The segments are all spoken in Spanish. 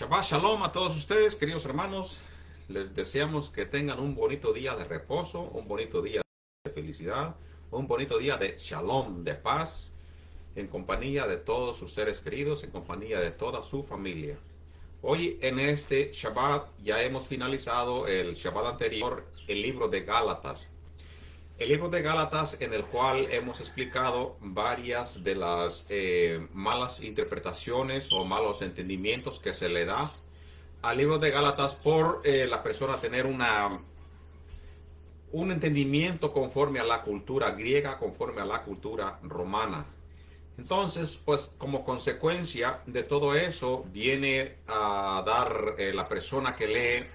Shabbat Shalom a todos ustedes, queridos hermanos. Les deseamos que tengan un bonito día de reposo, un bonito día de felicidad, un bonito día de Shalom, de paz, en compañía de todos sus seres queridos, en compañía de toda su familia. Hoy en este Shabbat ya hemos finalizado el Shabbat anterior, el libro de Gálatas. El libro de Gálatas, en el cual hemos explicado varias de las malas interpretaciones o malos entendimientos que se le da al libro de Gálatas por la persona tener un entendimiento conforme a la cultura griega, conforme a la cultura romana. Entonces, pues como consecuencia de todo eso, viene a dar la persona que lee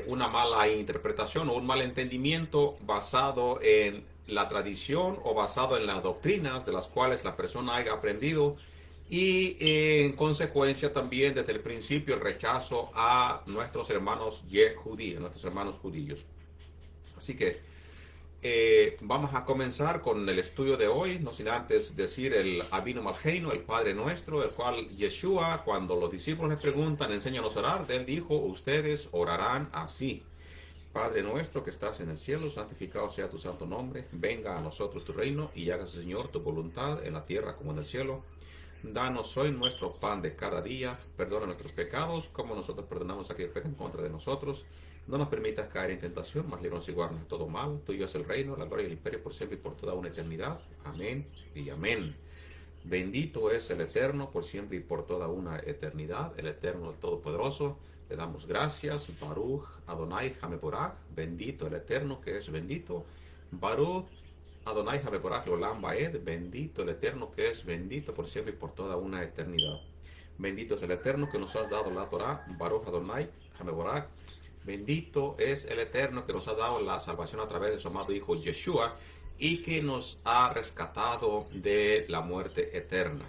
una mala interpretación o un mal entendimiento basado en la tradición o basado en las doctrinas de las cuales la persona haya aprendido y en consecuencia también desde el principio el rechazo a nuestros hermanos judíos, nuestros hermanos judíos. Así que vamos a comenzar con el estudio de hoy, no sin antes decir el Avinu Malkeinu, el Padre Nuestro, el cual Yeshua, cuando los discípulos le preguntan, enséñanos a orar, él dijo, ustedes orarán así. Padre nuestro que estás en el cielo, santificado sea tu santo nombre, venga a nosotros tu reino y hágase, Señor, tu voluntad en la tierra como en el cielo. Danos hoy nuestro pan de cada día, perdona nuestros pecados, como nosotros perdonamos a quienes pecan en contra de nosotros. No nos permitas caer en tentación, mas líbranos y guárdanos de todo mal. Tuyo es el reino, la gloria y el imperio por siempre y por toda una eternidad. Amén y amén. Bendito es el Eterno por siempre y por toda una eternidad, el Eterno, el Todopoderoso. Le damos gracias, Baruch Adonai Hameborach, bendito el Eterno que es bendito. Baruch Adonai Hameborach Olam Baed, bendito el Eterno que es bendito por siempre y por toda una eternidad. Bendito es el Eterno que nos ha dado la Torah, Baruch Adonai Hameborach. Bendito es el Eterno que nos ha dado la salvación a través de su amado Hijo Yeshua y que nos ha rescatado de la muerte eterna.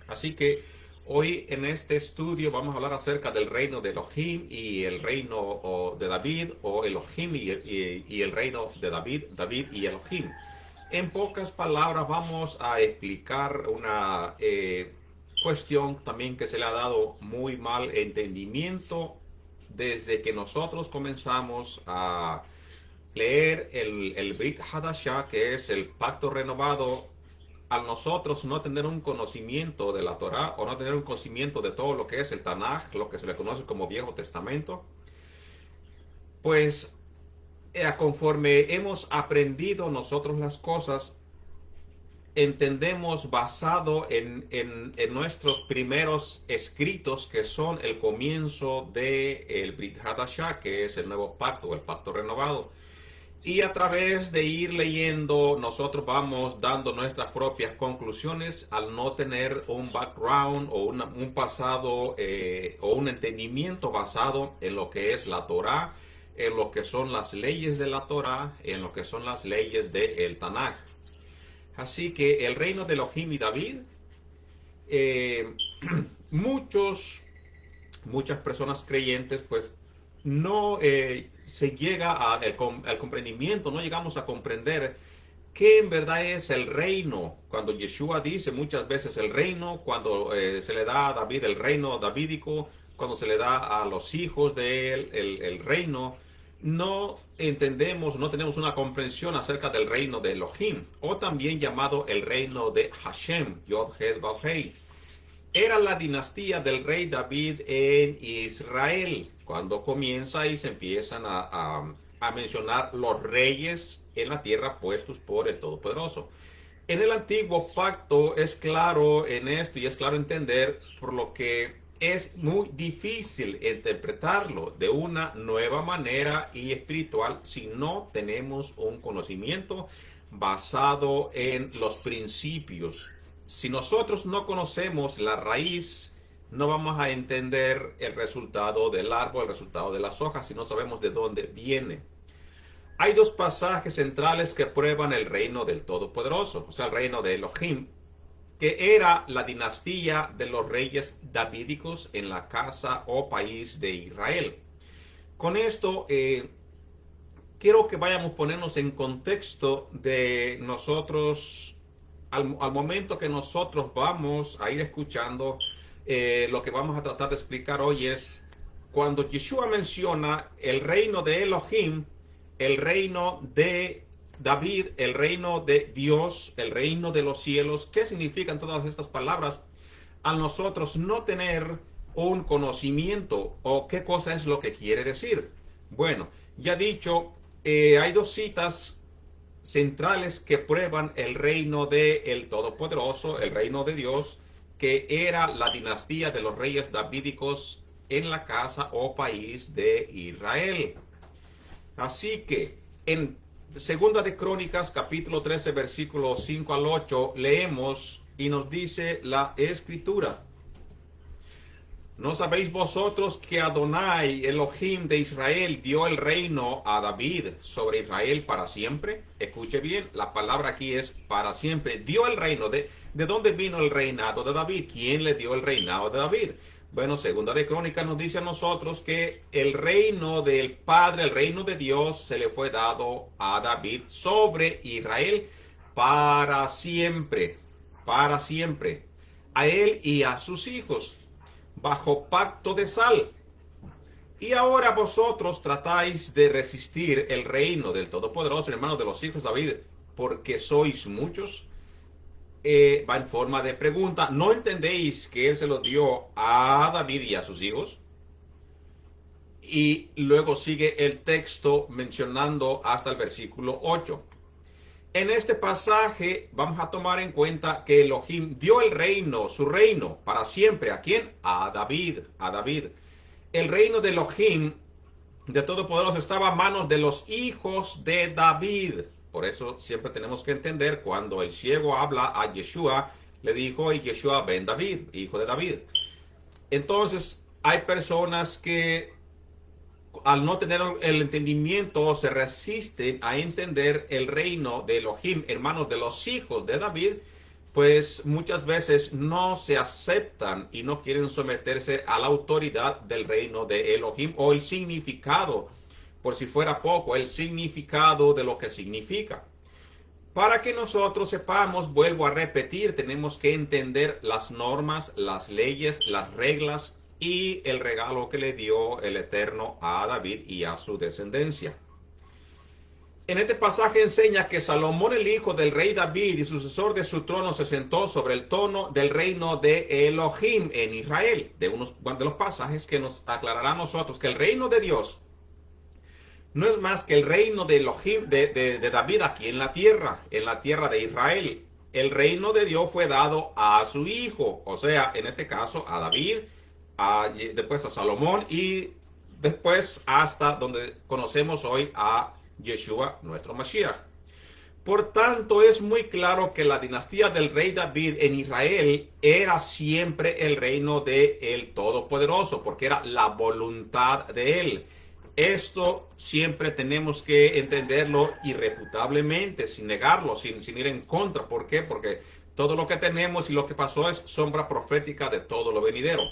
Así que hoy en este estudio vamos a hablar acerca del reino de Elohim y el reino de David, o Elohim y el reino de David y Elohim. En pocas palabras vamos a explicar una cuestión también que se le ha dado muy mal entendimiento desde que nosotros comenzamos a leer el Brit Hadashah, que es el pacto renovado. Al nosotros no tener un conocimiento de la Torah o no tener un conocimiento de todo lo que es el Tanaj, lo que se le conoce como Viejo Testamento, pues conforme hemos aprendido nosotros las cosas, entendemos basado en nuestros primeros escritos, que son el comienzo del Brit Hadashah, que es el nuevo pacto, el pacto renovado. Y a través de ir leyendo, nosotros vamos dando nuestras propias conclusiones al no tener un background o un pasado o un entendimiento basado en lo que es la Torah, en lo que son las leyes de la Torah, en lo que son las leyes del Tanaj. Así que el reino de Elohim y David, muchas personas creyentes, pues no se llega al comprendimiento, no llegamos a comprender qué en verdad es el reino. Cuando Yeshua dice muchas veces el reino, cuando se le da a David el reino davídico, cuando se le da a los hijos de él el reino, no entendemos, no tenemos una comprensión acerca del reino de Elohim, o también llamado el reino de Hashem, Yod-Heh-Vav-Heh. Era la dinastía del rey David en Israel, cuando comienza y se empiezan a mencionar los reyes en la tierra puestos por el Todopoderoso. En el antiguo pacto es claro en esto y es claro entender, por lo que es muy difícil interpretarlo de una nueva manera y espiritual si no tenemos un conocimiento basado en los principios. Si nosotros no conocemos la raíz, no vamos a entender el resultado del árbol, el resultado de las hojas, si no sabemos de dónde viene. Hay dos pasajes centrales que prueban el reino del Todopoderoso, o sea, el reino de Elohim, que era la dinastía de los reyes davídicos en la casa o país de Israel. Con esto, quiero que vayamos a ponernos en contexto de nosotros, al momento que nosotros vamos a ir escuchando lo que vamos a tratar de explicar hoy es cuando Yeshua menciona el reino de Elohim, el reino de David, el reino de Dios, el reino de los cielos. ¿Qué significan todas estas palabras? A nosotros no tener un conocimiento o qué cosa es lo que quiere decir. Bueno, ya dicho, hay dos citas centrales que prueban el reino del Todopoderoso, el reino de Dios, que era la dinastía de los reyes davídicos en la casa o país de Israel. Así que en Segunda de Crónicas, capítulo 13, versículos 5 al 8, leemos y nos dice la Escritura: ¿No sabéis vosotros que Adonai, Elohim de Israel, dio el reino a David sobre Israel para siempre? Escuche bien, la palabra aquí es para siempre. Dio el reino. ¿De dónde vino el reinado de David? ¿Quién le dio el reinado de David? Bueno, Segunda de Crónicas nos dice a nosotros que el reino del Padre, el reino de Dios, se le fue dado a David sobre Israel para siempre. Para siempre. A él y a sus hijos, bajo pacto de sal. Y ahora vosotros tratáis de resistir el reino del Todopoderoso, hermanos de los hijos de David, porque sois muchos. Va en forma de pregunta. ¿No entendéis que él se lo dio a David y a sus hijos? Y luego sigue el texto mencionando hasta el versículo 8. En este pasaje vamos a tomar en cuenta que Elohim dio el reino, su reino, para siempre. ¿A quién? A David, a David. El reino de Elohim, de Todopoderoso, estaba a manos de los hijos de David. Por eso siempre tenemos que entender cuando el ciego habla a Yeshua, le dijo, y Yeshua ben David, hijo de David. Entonces, hay personas que al no tener el entendimiento se resisten a entender el reino de Elohim, hermanos de los hijos de David, pues muchas veces no se aceptan y no quieren someterse a la autoridad del reino de Elohim o el significado, por si fuera poco, el significado de lo que significa. Para que nosotros sepamos, vuelvo a repetir, tenemos que entender las normas, las leyes, las reglas y el regalo que le dio el Eterno a David y a su descendencia. En este pasaje enseña que Salomón, el hijo del rey David y sucesor de su trono, se sentó sobre el trono del reino de Elohim en Israel. De los pasajes que nos aclarará a nosotros que el reino de Dios no es más que el reino de Elohim, de David aquí en la tierra de Israel. El reino de Dios fue dado a su hijo, o sea, en este caso a David, después a Salomón y después hasta donde conocemos hoy a Yeshua, nuestro Mashiach. Por tanto, es muy claro que la dinastía del rey David en Israel era siempre el reino del Todopoderoso, porque era la voluntad de él. Esto siempre tenemos que entenderlo irrefutablemente, sin negarlo, sin ir en contra. ¿Por qué? Porque todo lo que tenemos y lo que pasó es sombra profética de todo lo venidero.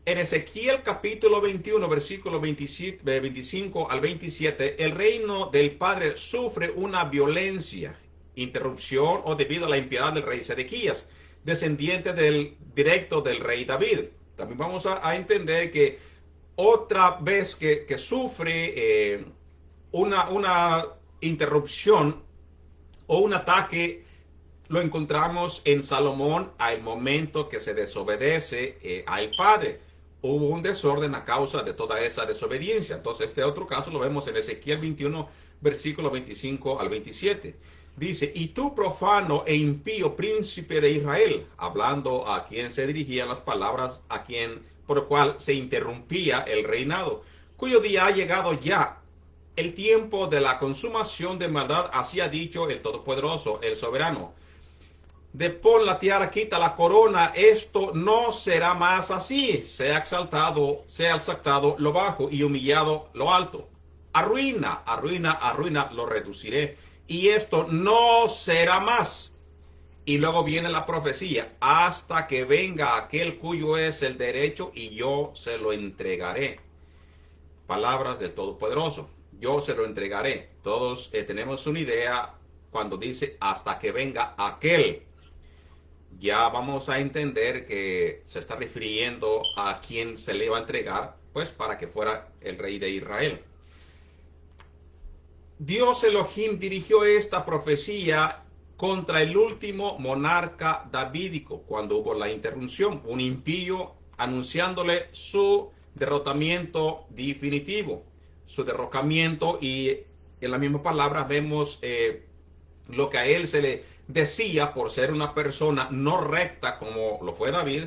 En Ezequiel capítulo 21, versículo 25 al 27, el reino del Padre sufre una violencia, interrupción o debido a la impiedad del rey Sedequías, descendiente directo del rey David. También vamos a entender que otra vez que sufre una interrupción o un ataque, lo encontramos en Salomón al momento que se desobedece al Padre. Hubo un desorden a causa de toda esa desobediencia. Entonces, este otro caso lo vemos en Ezequiel 21, versículo 25 al 27. Dice, y tú profano e impío príncipe de Israel, hablando a quien se dirigían las palabras, por lo cual se interrumpía el reinado, cuyo día ha llegado ya, el tiempo de la consumación de maldad, así ha dicho el Todopoderoso, el Soberano. Depón la tiara, quita la corona, esto no será más así. Sea exaltado lo bajo y humillado lo alto. Arruina, lo reduciré. Y esto no será más. Y luego viene la profecía, hasta que venga aquel cuyo es el derecho y yo se lo entregaré. Palabras del Todopoderoso, yo se lo entregaré. Todos tenemos una idea cuando dice hasta que venga aquel. ya vamos a entender que se está refiriendo a quien se le iba a entregar, pues para que fuera el rey de Israel. Dios Elohim dirigió esta profecía contra el último monarca davídico, cuando hubo la interrupción, un impío anunciándole su derrotamiento definitivo, su derrocamiento, y en la misma palabra vemos lo que a él se le decía por ser una persona no recta como lo fue David,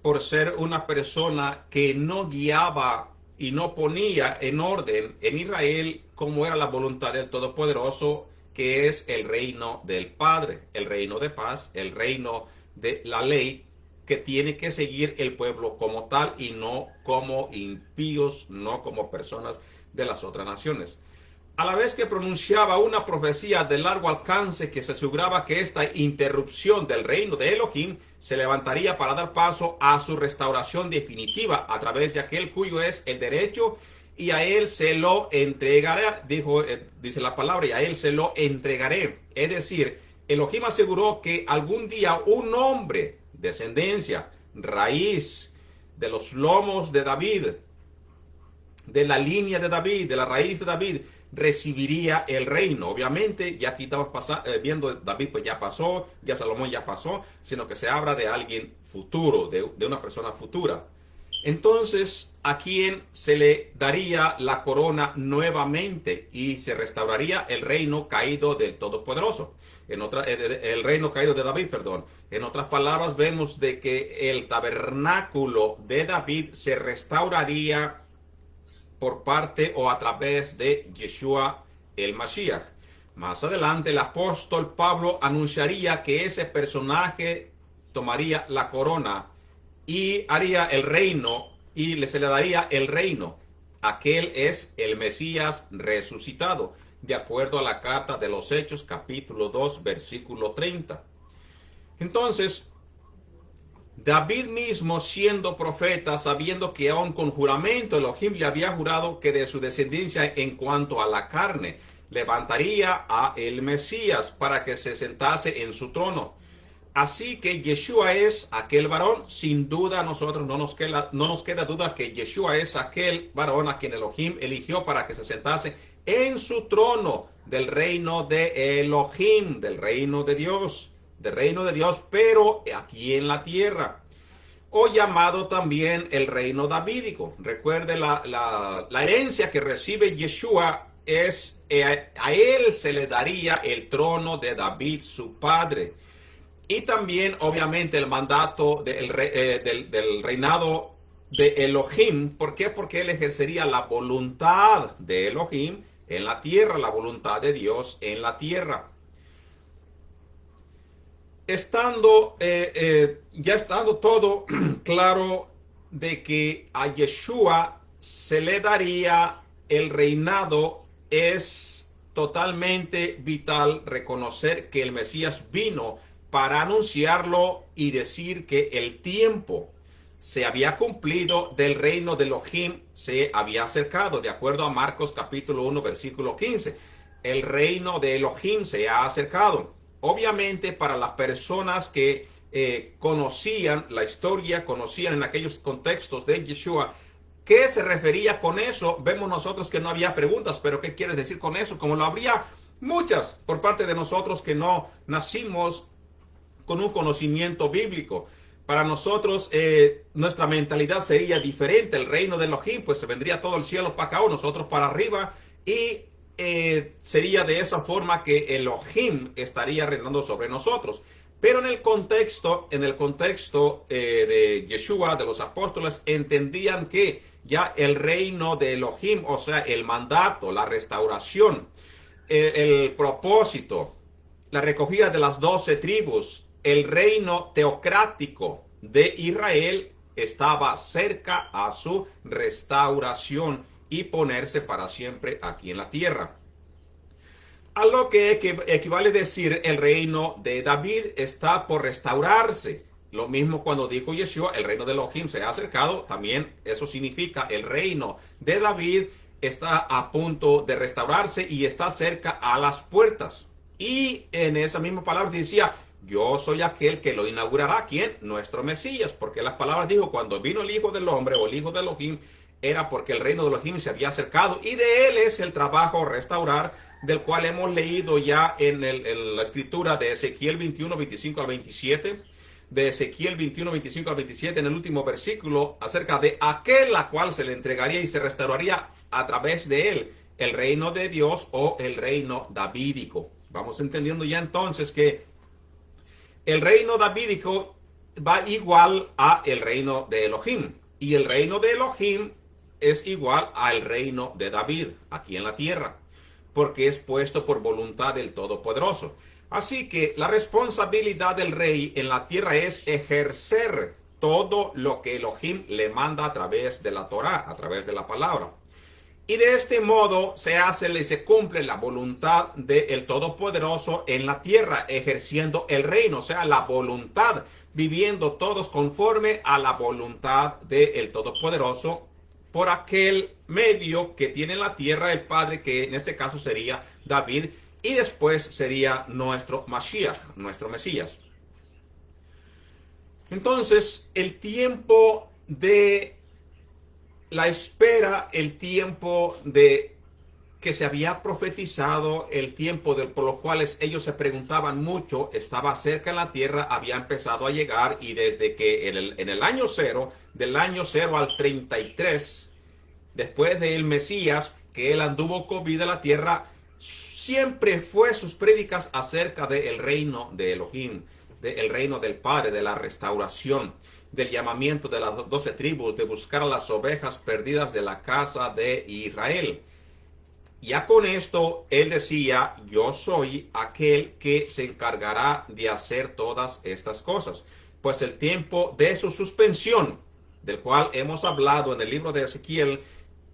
por ser una persona que no guiaba y no ponía en orden en Israel como era la voluntad del Todopoderoso, que es el reino del Padre, el reino de paz, el reino de la ley, que tiene que seguir el pueblo como tal y no como impíos, no como personas de las otras naciones. A la vez que pronunciaba una profecía de largo alcance que se aseguraba que esta interrupción del reino de Elohim se levantaría para dar paso a su restauración definitiva a través de aquel cuyo es el derecho, y a él se lo entregaré, dice la palabra, y a él se lo entregaré. Es decir, Elohim aseguró que algún día un hombre, descendencia, raíz de los lomos de David, de la línea de David, de la raíz de David, recibiría el reino. Obviamente, ya aquí estamos viendo David, pues ya pasó, ya Salomón ya pasó, sino que se habla de alguien futuro, de una persona futura. Entonces, ¿a quién se le daría la corona nuevamente y se restauraría el reino caído del Todopoderoso? El reino caído de David, perdón. En otras palabras, vemos de que el tabernáculo de David se restauraría por parte o a través de Yeshua el Mashiach. Más adelante, el apóstol Pablo anunciaría que ese personaje tomaría la corona y haría el reino, y se le daría el reino. Aquel es el Mesías resucitado, de acuerdo a la carta de los Hechos, capítulo 2, versículo 30. Entonces, David mismo, siendo profeta, sabiendo que aún con juramento Elohim le había jurado que de su descendencia en cuanto a la carne levantaría a el Mesías para que se sentase en su trono. Así que Yeshua es aquel varón. Sin duda a nosotros no nos queda duda que Yeshua es aquel varón a quien Elohim eligió para que se sentase en su trono del reino de Elohim, del reino de Dios, pero aquí en la tierra, o llamado también el reino davídico. Recuerde, la herencia que recibe Yeshua es, a él se le daría el trono de David, su padre. Y también, obviamente, el mandato del reinado de Elohim. ¿Por qué? Porque él ejercería la voluntad de Elohim en la tierra, la voluntad de Dios en la tierra. Ya estando todo claro de que a Yeshua se le daría el reinado, es totalmente vital reconocer que el Mesías vino para anunciarlo y decir que el tiempo se había cumplido del reino de Elohim, se había acercado, de acuerdo a Marcos capítulo 1, versículo 15. El reino de Elohim se ha acercado. Obviamente, para las personas que conocían la historia, conocían en aquellos contextos de Yeshua, ¿qué se refería con eso? Vemos nosotros que no había preguntas, pero ¿qué quieres decir con eso? Como lo habría muchas por parte de nosotros que no nacimos con un conocimiento bíblico. Para nosotros, nuestra mentalidad sería diferente. El reino de Elohim, pues se vendría todo el cielo para acá o nosotros para arriba, y sería de esa forma que Elohim estaría reinando sobre nosotros. Pero en el contexto de Yeshua, de los apóstoles, entendían que ya el reino de Elohim, o sea, el mandato, la restauración, el propósito, la recogida de las 12 tribus, el reino teocrático de Israel estaba cerca a su restauración y ponerse para siempre aquí en la tierra. A lo que equivale decir el reino de David está por restaurarse. Lo mismo cuando dijo Yeshua, el reino de Elohim se ha acercado, también eso significa el reino de David está a punto de restaurarse y está cerca a las puertas. Y en esa misma palabra decía, yo soy aquel que lo inaugurará. ¿Quién? Nuestro Mesías, porque las palabras dijo, cuando vino el Hijo del Hombre o el Hijo de Elohim, era porque el reino de Elohim se había acercado y de él es el trabajo restaurar, del cual hemos leído ya en la escritura de Ezequiel 21, 25 al 27, de Ezequiel 21, 25 al 27, en el último versículo, acerca de aquel a cual se le entregaría y se restauraría a través de él el reino de Dios o el reino davídico. Vamos entendiendo ya entonces que el reino davídico va igual a el reino de Elohim, y el reino de Elohim es igual al reino de David aquí en la tierra, porque es puesto por voluntad del Todopoderoso. Así que la responsabilidad del rey en la tierra es ejercer todo lo que Elohim le manda a través de la Torá, a través de la palabra. Y de este modo se hace y se cumple la voluntad del Todopoderoso en la tierra, ejerciendo el reino, o sea, la voluntad, viviendo todos conforme a la voluntad del Todopoderoso, por aquel medio que tiene la tierra el Padre, que en este caso sería David, y después sería nuestro Mashiach, nuestro Mesías. Entonces, el tiempo de la espera, el tiempo de que se había profetizado, el tiempo por los cuales ellos se preguntaban mucho, estaba cerca en la tierra, había empezado a llegar, y desde que en el año 0, del año 0 al 33, después del Mesías, que él anduvo con vida en la tierra, siempre fue sus prédicas acerca del reino de Elohim, del reino del Padre, de la restauración, del llamamiento de las 12 tribus, de buscar a las ovejas perdidas de la casa de Israel. Ya con esto, él decía, yo soy aquel que se encargará de hacer todas estas cosas. Pues el tiempo de su suspensión, del cual hemos hablado en el libro de Ezequiel,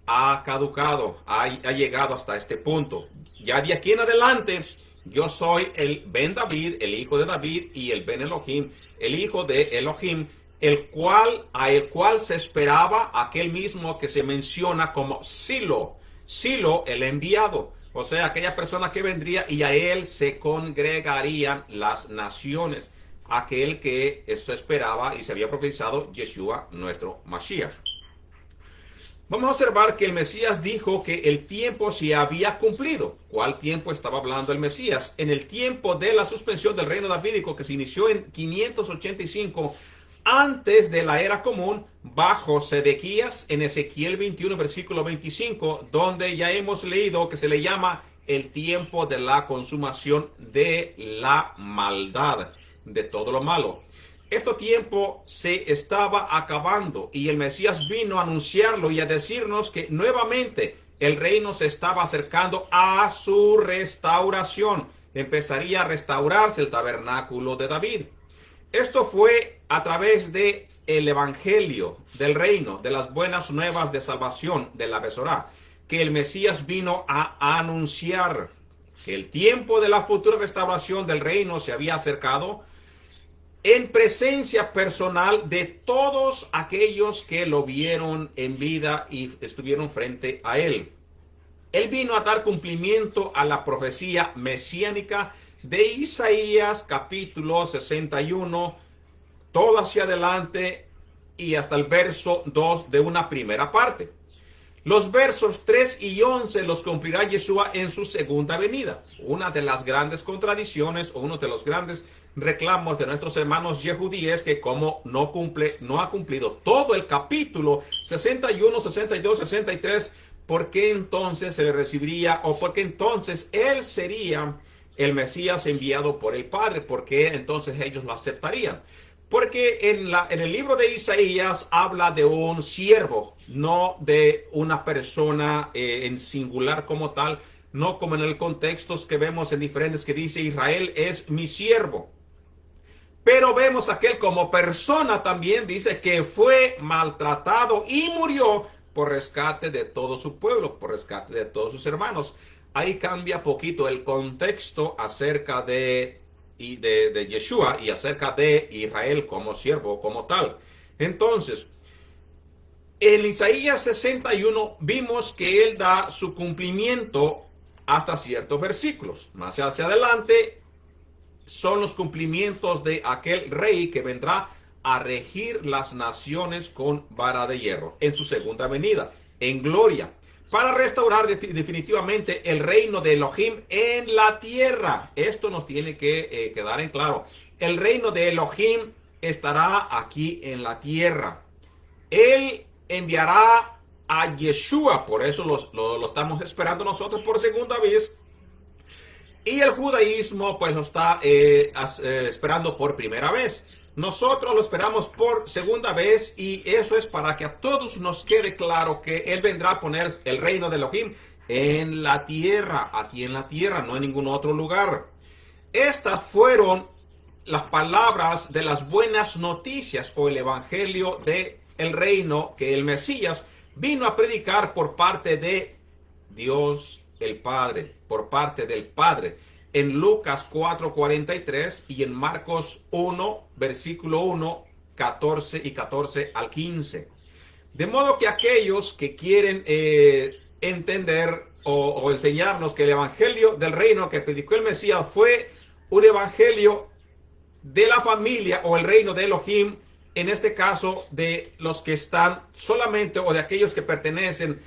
ha caducado, ha llegado hasta este punto. Ya de aquí en adelante, yo soy el Ben David, el hijo de David, y el Ben Elohim, el hijo de Elohim, a el cual se esperaba aquel mismo que se menciona como Silo, el enviado, o sea, aquella persona que vendría y a él se congregarían las naciones, aquel que se esperaba y se había profetizado, Yeshua, nuestro Mashiach. Vamos a observar que el Mesías dijo que el tiempo se había cumplido. ¿Cuál tiempo estaba hablando el Mesías? En el tiempo de la suspensión del reino davídico, que se inició en 585 antes de la era común, bajo Sedequías, en Ezequiel 21, versículo 25, donde ya hemos leído que se le llama el tiempo de la consumación de la maldad, de todo lo malo. Este tiempo se estaba acabando y el Mesías vino a anunciarlo y a decirnos que nuevamente el reino se estaba acercando a su restauración. Empezaría a restaurarse el tabernáculo de David. Esto fue a través de el evangelio del reino, de las buenas nuevas de salvación, de la Besorá, que el Mesías vino a anunciar que el tiempo de la futura restauración del reino se había acercado, en presencia personal de todos aquellos que lo vieron en vida y estuvieron frente a él. Él vino a dar cumplimiento a la profecía mesiánica de Isaías capítulo 61, todo hacia adelante y hasta el verso 2 de una primera parte. Los versos 3 y 11 los cumplirá Yeshua en su segunda venida. Una de las grandes contradicciones o uno de los grandes reclamos de nuestros hermanos yehudíes es que como no ha cumplido todo el capítulo 61, 62, 63, ¿por qué entonces se le recibiría o por qué entonces él sería el Mesías enviado por el Padre? ¿Por qué entonces ellos lo aceptarían? Porque en el libro de Isaías habla de un siervo, no de una persona en singular como tal, no como en el contexto que vemos en diferentes que dice Israel es mi siervo. Pero vemos aquel como persona también dice que fue maltratado y murió por rescate de todo su pueblo, por rescate de todos sus hermanos. Ahí cambia poquito el contexto acerca de Yeshua y acerca de Israel como siervo, como tal. Entonces, en Isaías 61 vimos que él da su cumplimiento hasta ciertos versículos. Más hacia adelante son los cumplimientos de aquel rey que vendrá a regir las naciones con vara de hierro en su segunda venida, en gloria, para restaurar definitivamente el reino de Elohim en la tierra. Esto nos tiene que quedar en claro. El reino de Elohim estará aquí en la tierra. Él enviará a Yeshua, por eso lo estamos esperando nosotros por segunda vez. Y el judaísmo pues lo está esperando por primera vez. Nosotros lo esperamos por segunda vez, y eso es para que a todos nos quede claro que Él vendrá a poner el reino de Elohim en la tierra, aquí en la tierra, no en ningún otro lugar. Estas fueron las palabras de las buenas noticias o el evangelio de el reino que el Mesías vino a predicar por parte de Dios el Padre, por parte del Padre, en Lucas 4:43 y en Marcos 1, versículo 1, 14 y 14 al 15. De modo que aquellos que quieren entender o enseñarnos que el evangelio del reino que predicó el Mesías fue un evangelio de la familia o el reino de Elohim, en este caso de los que están solamente o de aquellos que pertenecen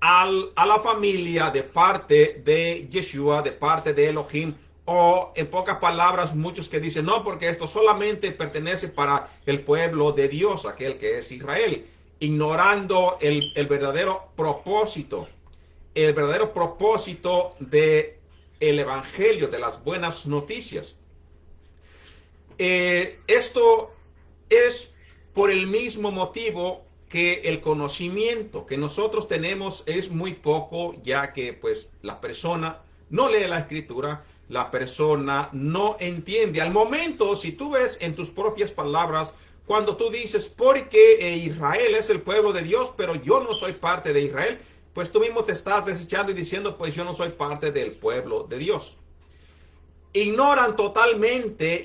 a la familia de parte de Yeshua, de parte de Elohim, o en pocas palabras muchos que dicen no, porque esto solamente pertenece para el pueblo de Dios, aquel que es Israel, ignorando el verdadero propósito de el evangelio, de las buenas noticias. Esto es por el mismo motivo que el conocimiento que nosotros tenemos es muy poco, ya que pues la persona no lee la escritura, la persona no entiende. Al momento, si tú ves en tus propias palabras, cuando tú dices, porque Israel es el pueblo de Dios, pero yo no soy parte de Israel, pues tú mismo te estás desechando y diciendo, pues yo no soy parte del pueblo de Dios. Ignoran totalmente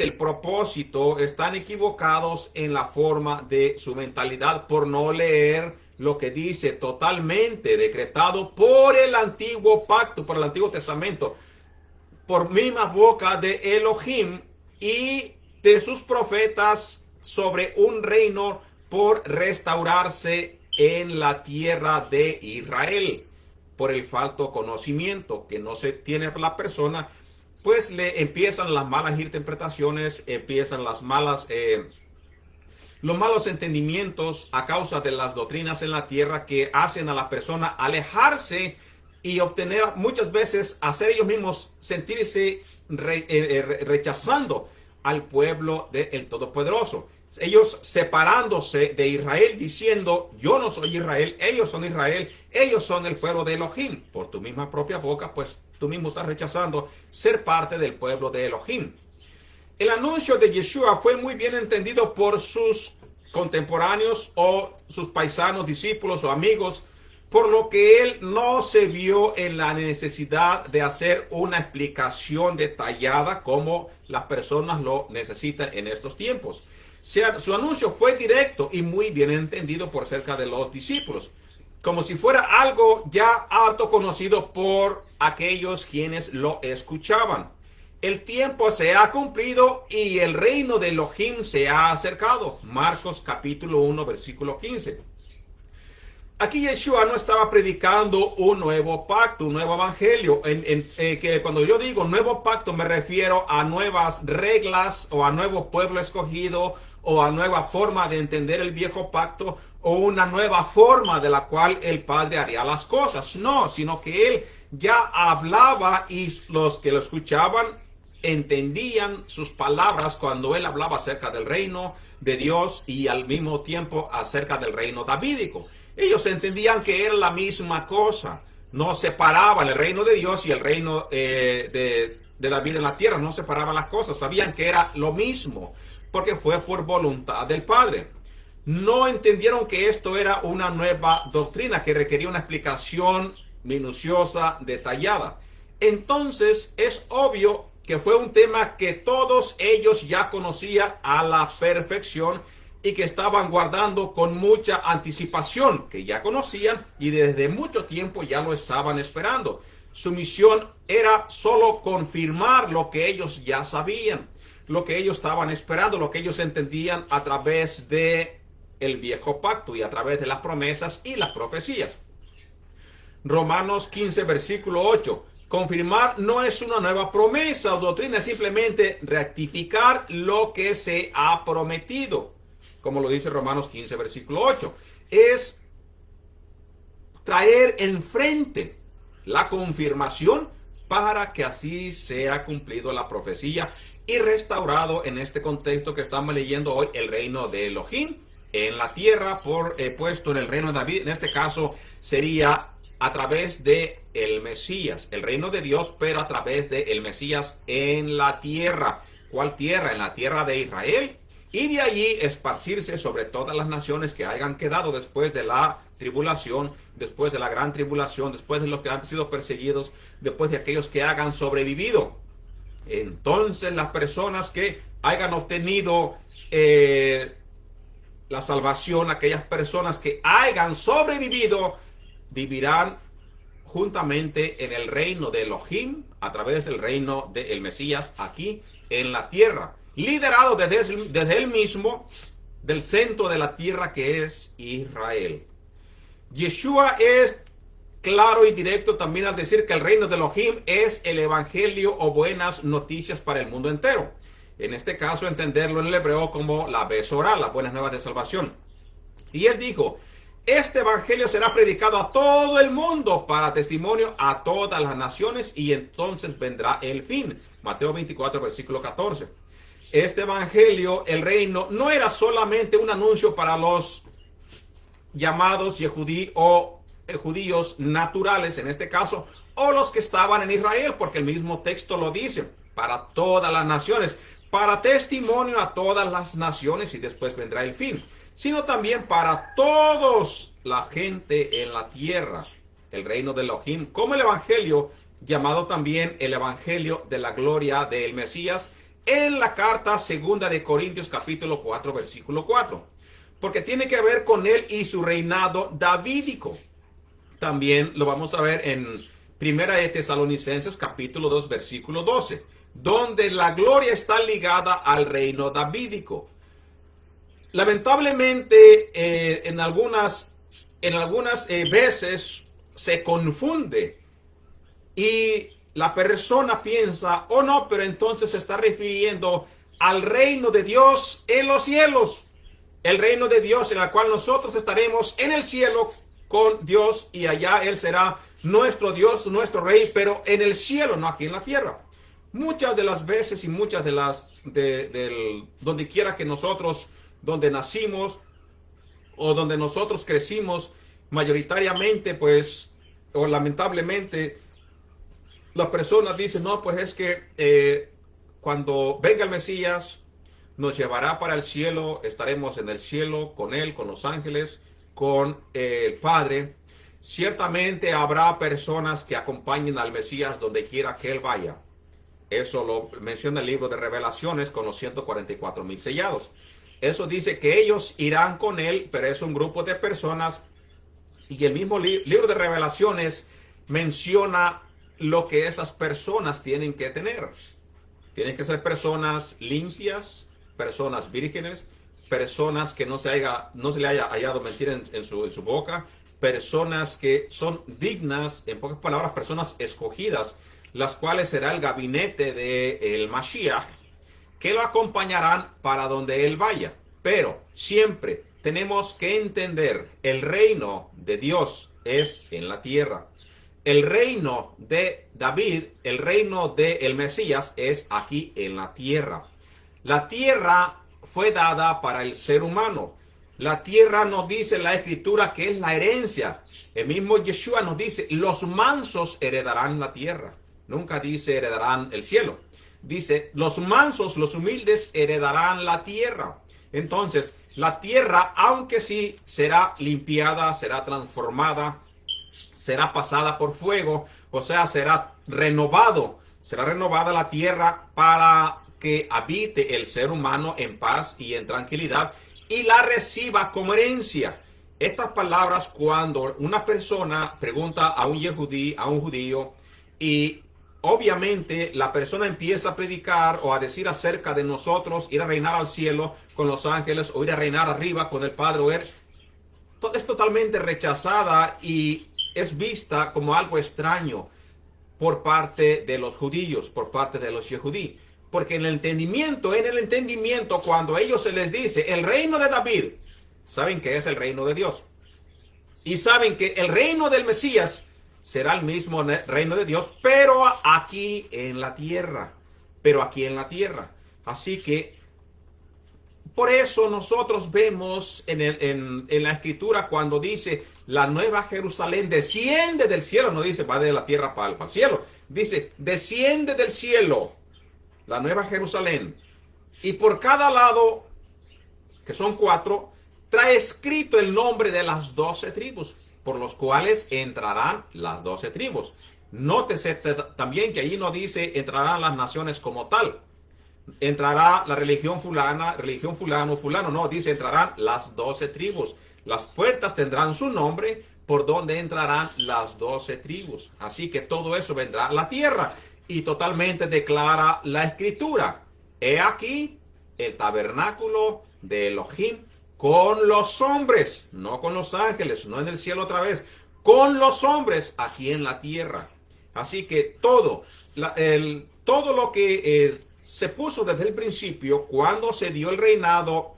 el propósito, están equivocados en la forma de su mentalidad por no leer lo que dice totalmente decretado por el antiguo pacto, por el Antiguo Testamento, por misma boca de Elohim y de sus profetas sobre un reino por restaurarse en la tierra de Israel. Por el falto conocimiento que no se tiene la persona, pues le empiezan las malas interpretaciones, empiezan los malos entendimientos a causa de las doctrinas en la tierra que hacen a la persona alejarse y obtener muchas veces, hacer ellos mismos sentirse rechazando al pueblo del Todopoderoso. Ellos separándose de Israel, diciendo, yo no soy Israel, ellos son el pueblo de Elohim. Por tu misma propia boca, pues tú mismo estás rechazando ser parte del pueblo de Elohim. El anuncio de Yeshua fue muy bien entendido por sus contemporáneos o sus paisanos, discípulos o amigos, por lo que él no se vio en la necesidad de hacer una explicación detallada como las personas lo necesitan en estos tiempos. Su anuncio fue directo y muy bien entendido por cerca de los discípulos, como si fuera algo ya harto conocido por aquellos quienes lo escuchaban. El tiempo se ha cumplido y el reino de Elohim se ha acercado. Marcos capítulo 1, versículo 15. Aquí Yeshua no estaba predicando un nuevo pacto, un nuevo evangelio. Que cuando yo digo nuevo pacto me refiero a nuevas reglas o a nuevo pueblo escogido o a nueva forma de entender el viejo pacto o una nueva forma de la cual el Padre haría las cosas. No, sino que él ya hablaba y los que lo escuchaban entendían sus palabras cuando él hablaba acerca del reino de Dios y al mismo tiempo acerca del reino davídico. Ellos entendían que era la misma cosa. No separaban el reino de Dios y el reino de David en la tierra. No separaban las cosas. Sabían que era lo mismo porque fue por voluntad del Padre. No entendieron que esto era una nueva doctrina que requería una explicación minuciosa, detallada. Entonces es obvio que fue un tema que todos ellos ya conocían a la perfección y que estaban guardando con mucha anticipación, que ya conocían y desde mucho tiempo ya lo estaban esperando. Su misión era solo confirmar lo que ellos ya sabían, lo que ellos estaban esperando, lo que ellos entendían a través de el viejo pacto y a través de las promesas y las profecías. Romanos 15, versículo 8. Confirmar no es una nueva promesa o doctrina, es simplemente rectificar lo que se ha prometido. Como lo dice Romanos 15, versículo 8. Es traer enfrente la confirmación para que así sea cumplido la profecía y restaurado en este contexto que estamos leyendo hoy el reino de Elohim en la tierra puesto en el reino de David. En este caso sería a través de el Mesías, el reino de Dios, pero a través de el Mesías en la tierra. ¿Cuál tierra? En la tierra de Israel. Y de allí esparcirse sobre todas las naciones que hayan quedado después de la tribulación, después de la gran tribulación, después de los que han sido perseguidos, después de aquellos que hayan sobrevivido. Entonces las personas que hayan obtenido la salvación, aquellas personas que hayan sobrevivido, vivirán juntamente en el reino de Elohim a través del reino del Mesías aquí en la tierra, liderado desde él mismo del centro de la tierra que es Israel. Yeshua es claro y directo también al decir que el reino de Elohim es el evangelio o buenas noticias para el mundo entero. En este caso, entenderlo en el hebreo como la Besorá, las buenas nuevas de salvación. Y él dijo: este evangelio será predicado a todo el mundo para testimonio a todas las naciones y entonces vendrá el fin. Mateo 24, versículo 14. Este evangelio, el reino, no era solamente un anuncio para los llamados yehudí o judíos naturales en este caso, o los que estaban en Israel, porque el mismo texto lo dice, para todas las naciones, para testimonio a todas las naciones y después vendrá el fin, sino también para todos la gente en la tierra, el reino de Elohim, como el evangelio, llamado también el evangelio de la gloria del Mesías, en la carta segunda de Corintios capítulo 4, versículo 4, porque tiene que ver con él y su reinado davídico. También lo vamos a ver en Primera de Tesalonicenses capítulo 2, versículo 12, donde la gloria está ligada al reino davídico. Lamentablemente, en algunas veces se confunde y la persona piensa: oh no, pero entonces se está refiriendo al reino de Dios en los cielos, el reino de Dios en el cual nosotros estaremos en el cielo con Dios y allá Él será nuestro Dios, nuestro Rey, pero en el cielo, no aquí en la tierra. Muchas de las veces y muchas de las, donde quiera que nosotros, donde nacimos o donde nosotros crecimos, mayoritariamente, pues, o lamentablemente, las personas dicen: no, pues es que cuando venga el Mesías, nos llevará para el cielo, estaremos en el cielo con Él, con los ángeles, con el Padre. Ciertamente habrá personas que acompañen al Mesías donde quiera que Él vaya. Eso lo menciona el libro de Revelaciones con los 144,000 sellados. Eso dice que ellos irán con Él, pero es un grupo de personas. Y el mismo libro de Revelaciones menciona lo que esas personas tienen que tener. Tienen que ser personas limpias, personas vírgenes, personas que no se le haya hallado mentira en su boca, personas que son dignas, en pocas palabras, personas escogidas, las cuales será el gabinete del Mashiach, que lo acompañarán para donde él vaya. Pero siempre tenemos que entender: el reino de Dios es en la tierra. El reino de David, el reino del Mesías, es aquí en la tierra. La tierra fue dada para el ser humano. La tierra nos dice la Escritura que es la herencia. El mismo Yeshua nos dice: los mansos heredarán la tierra. Nunca dice heredarán el cielo. Dice: los mansos, los humildes heredarán la tierra. Entonces, la tierra, aunque sí será limpiada, será transformada, será pasada por fuego, o sea, será renovada la tierra para que habite el ser humano en paz y en tranquilidad y la reciba como herencia. Estas palabras, cuando una persona pregunta a un yehudí, a un judío, Y obviamente la persona empieza a predicar o a decir acerca de nosotros, ir a reinar al cielo con los ángeles o ir a reinar arriba con el Padre. Es totalmente rechazada y es vista como algo extraño por parte de los judíos, por parte de los yehudí. Porque en el entendimiento, cuando a ellos se les dice el reino de David, saben que es el reino de Dios. Y saben que el reino del Mesías será el mismo reino de Dios, pero aquí en la tierra. Así que por eso nosotros vemos en la escritura cuando dice la nueva Jerusalén desciende del cielo, no dice va de la tierra para el cielo, dice desciende del cielo, la nueva Jerusalén. Y por cada lado, que son 4, trae escrito el nombre de las 12 tribus, por los cuales entrarán las 12 tribus. Nótese también que allí no dice entrarán las naciones como tal. Entrará la religión fulano, no, dice entrarán las 12 tribus. Las puertas tendrán su nombre por donde entrarán las 12 tribus. Así que todo eso vendrá a la tierra y totalmente declara la escritura. He aquí el tabernáculo de Elohim con los hombres, no con los ángeles, no en el cielo otra vez, con los hombres aquí en la tierra. Así que todo lo que se puso desde el principio, cuando se dio el reinado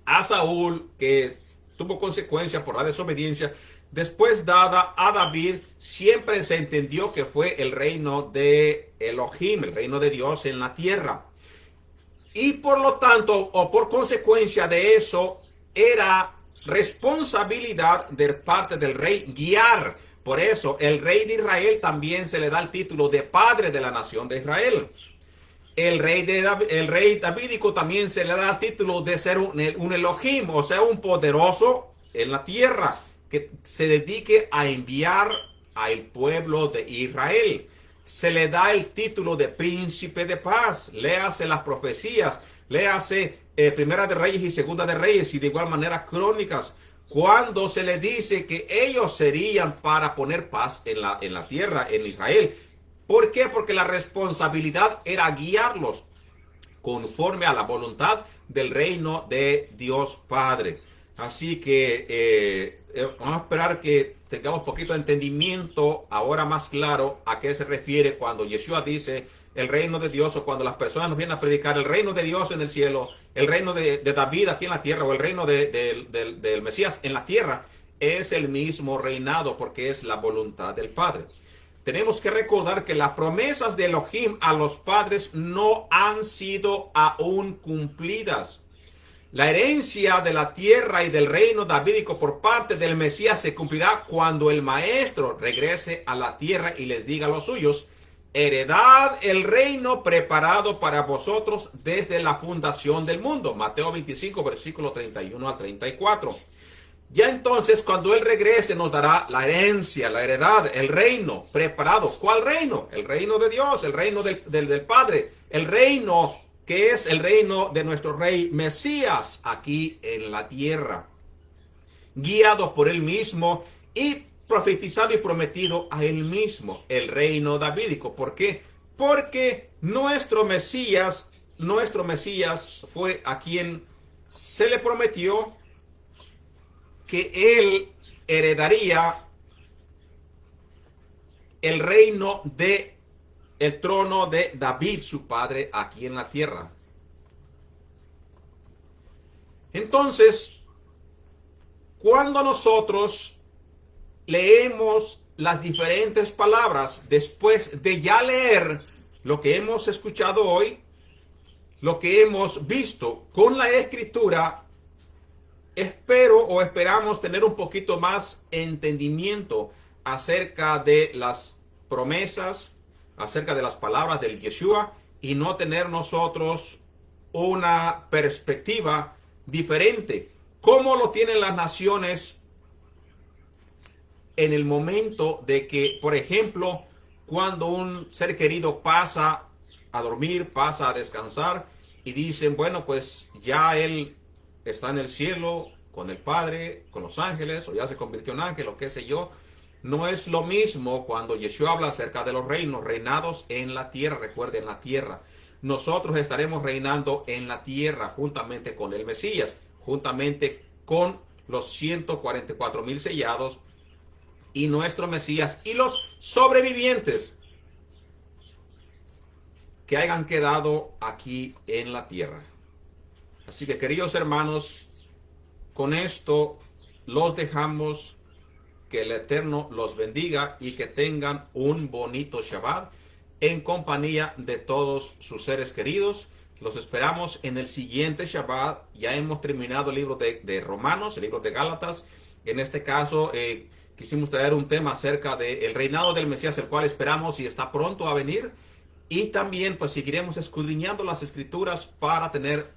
a Saúl, que tuvo consecuencia por la desobediencia, después dada a David, siempre se entendió que fue el reino de Elohim, el reino de Dios en la tierra. Y por lo tanto, o por consecuencia de eso, era responsabilidad de parte del rey guiar. Por eso, el rey de Israel también se le da el título de padre de la nación de Israel. El rey davídico también se le da el título de ser un Elohim, o sea, un poderoso en la tierra, que se dedique a enviar al pueblo de Israel. Se le da el título de príncipe de paz. Léase las profecías, léase Primera de Reyes y Segunda de Reyes, y de igual manera Crónicas, cuando se le dice que ellos serían para poner paz en la tierra, en Israel. ¿Por qué? Porque la responsabilidad era guiarlos conforme a la voluntad del reino de Dios Padre. Así que vamos a esperar que tengamos poquito de entendimiento ahora más claro a qué se refiere cuando Yeshua dice el reino de Dios, o cuando las personas nos vienen a predicar el reino de Dios en el cielo, el reino de David aquí en la tierra, o el reino del Mesías en la tierra. Es el mismo reinado porque es la voluntad del Padre. Tenemos que recordar que las promesas de Elohim a los padres no han sido aún cumplidas. La herencia de la tierra y del reino davídico por parte del Mesías se cumplirá cuando el Maestro regrese a la tierra y les diga a los suyos: heredad el reino preparado para vosotros desde la fundación del mundo. Mateo 25, versículo 31 al 34. Ya entonces, cuando Él regrese, nos dará la herencia, la heredad, el reino preparado. ¿Cuál reino? El reino de Dios, el reino del Padre, el reino que es el reino de nuestro Rey Mesías aquí en la tierra, guiado por Él mismo y profetizado y prometido a Él mismo, el reino davídico. ¿Por qué? Porque nuestro Mesías fue a quien se le prometió que Él heredaría el reino el trono de David, su padre, aquí en la tierra. Entonces, cuando nosotros leemos las diferentes palabras, después de ya leer lo que hemos escuchado hoy, lo que hemos visto con la escritura, esperamos tener un poquito más entendimiento acerca de las promesas, acerca de las palabras del Yeshua, y no tener nosotros una perspectiva diferente, como lo tienen las naciones en el momento de que, por ejemplo, cuando un ser querido pasa a dormir, pasa a descansar, y dicen, bueno, pues ya él está en el cielo con el Padre, con los ángeles, o ya se convirtió en ángel, o qué sé yo. No es lo mismo cuando Yeshua habla acerca de los reinos, reinados en la tierra, recuerden, la tierra. Nosotros estaremos reinando en la tierra juntamente con el Mesías, juntamente con los 144,000 sellados y nuestro Mesías y los sobrevivientes que hayan quedado aquí en la tierra. Así que, queridos hermanos, con esto los dejamos. Que el Eterno los bendiga y que tengan un bonito Shabbat en compañía de todos sus seres queridos. Los esperamos en el siguiente Shabbat. Ya hemos terminado el libro de Romanos, el libro de Gálatas. En este caso, quisimos traer un tema acerca del reinado del Mesías, el cual esperamos y está pronto a venir. Y también pues seguiremos escudriñando las Escrituras para tener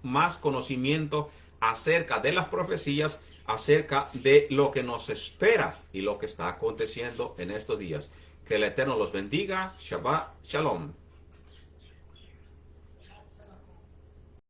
más conocimiento acerca de las profecías, acerca de lo que nos espera y lo que está aconteciendo en estos días. Que el Eterno los bendiga. Shabbat Shalom.